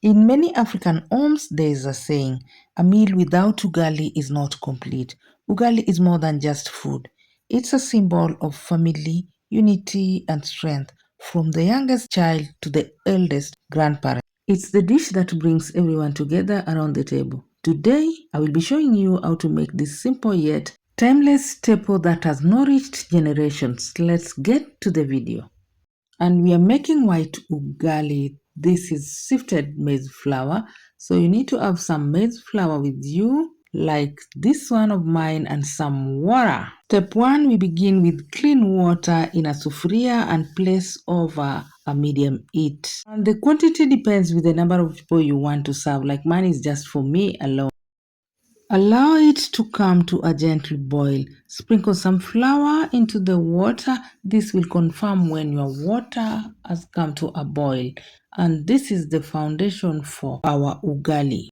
In many African homes, there is a saying, a meal without ugali is not complete. Ugali is more than just food. It's a symbol of family, unity, and strength, from the youngest child to the eldest grandparent. It's the dish that brings everyone together around the table. Today, I will be showing you how to make this simple yet timeless staple that has nourished generations. Let's get to the video. And we are making white ugali. This is sifted maize flour. So you need to have some maize flour with you, like this one of mine, and some water. Step 1, we begin with clean water in a sufuria and place over a medium heat. And the quantity depends with the number of people you want to serve. Like mine is just for me alone. Allow it to come to a gentle boil. Sprinkle some flour into the water. This will confirm when your water has come to a boil. And this is the foundation for our ugali.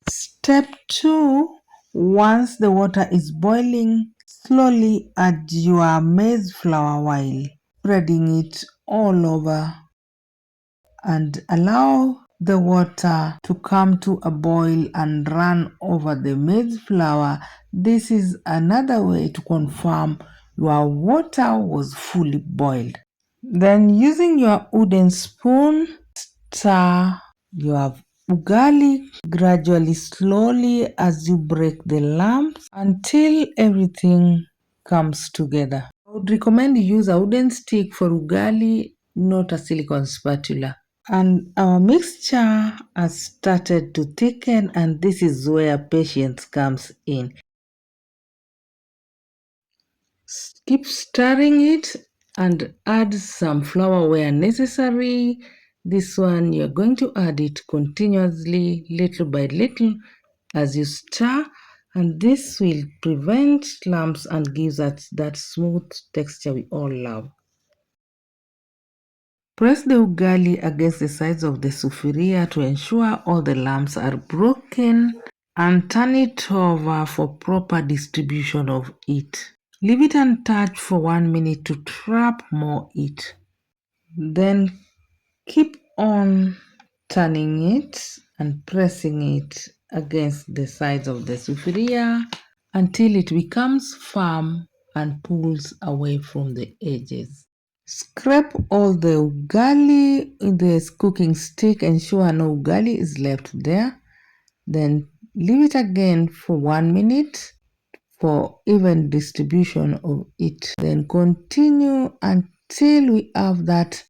Step 2. Once the water is boiling, slowly add your maize flour while spreading it all over and allow the water to come to a boil and run over the maize flour. This is another way to confirm your water was fully boiled. Then using your wooden spoon, stir your ugali gradually, slowly as you break the lumps until everything comes together. I would recommend you use a wooden stick for ugali, not a silicone spatula. And our mixture has started to thicken, and this is where patience comes in. Keep stirring it and add some flour where necessary. This one you're going to add it continuously, little by little, as you stir, and this will prevent lumps and gives us that smooth texture we all love. Press the ugali against the sides of the sufuria to ensure all the lumps are broken, and turn it over for proper distribution of heat. Leave it untouched for 1 minute to trap more heat. Then keep on turning it and pressing it against the sides of the sufuria until it becomes firm and pulls away from the edges. Scrape all the ugali in the cooking stick, ensure no ugali is left there. Then leave it again for 1 minute for even distribution of it. Then continue until we have that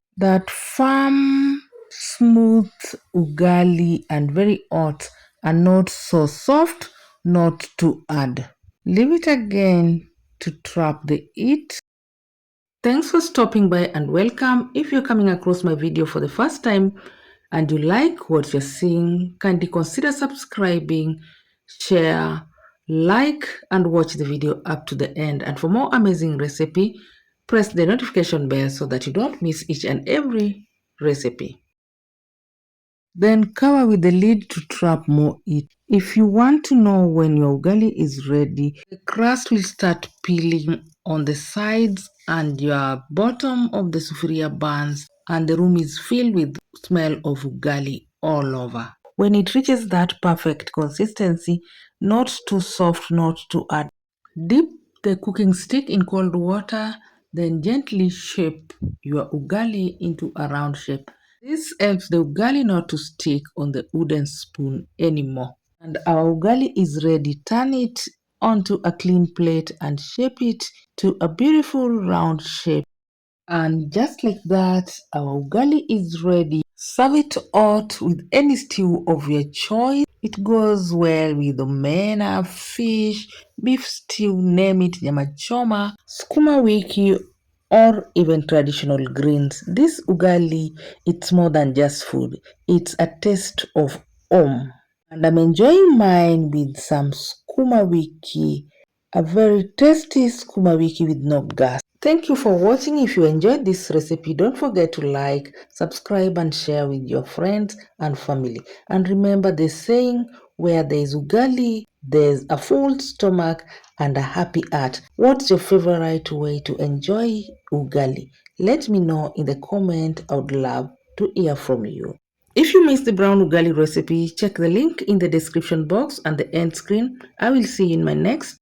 firm, smooth ugali and very hot and not so soft, not too hard. Leave it again to trap the heat. Thanks for stopping by and welcome. If you're coming across my video for the first time and you like what you're seeing, kindly consider subscribing, share, like, and watch the video up to the end. And for more amazing recipe, press the notification bell so that you don't miss each and every recipe. Then cover with the lid to trap more heat. If you want to know when your ugali is ready, the crust will start peeling on the sides and your bottom of the sufuria burns and the room is filled with smell of ugali all over. When it reaches that perfect consistency, not too soft, not too hard, dip the cooking stick in cold water, then gently shape your ugali into a round shape. This helps the ugali not to stick on the wooden spoon anymore. And our ugali is ready. Turn it onto a clean plate and shape it to a beautiful round shape. And just like that, our ugali is ready. Serve it hot with any stew of your choice. It goes well with omena, fish, beef stew, name it, nyama choma, sukuma wiki, or even traditional greens. This ugali, it's more than just food. It's a taste of home. And I'm enjoying mine with some sukuma wiki, a very tasty sukuma wiki with no gas. Thank you for watching. If you enjoyed this recipe, don't forget to like, subscribe, and share with your friends and family. And remember the saying, where there is ugali, there's a full stomach and a happy heart. What's your favorite way to enjoy ugali? Let me know in the comment. I would love to hear from you. If you missed the brown ugali recipe, check the link in the description box and the end screen. I will see you in my next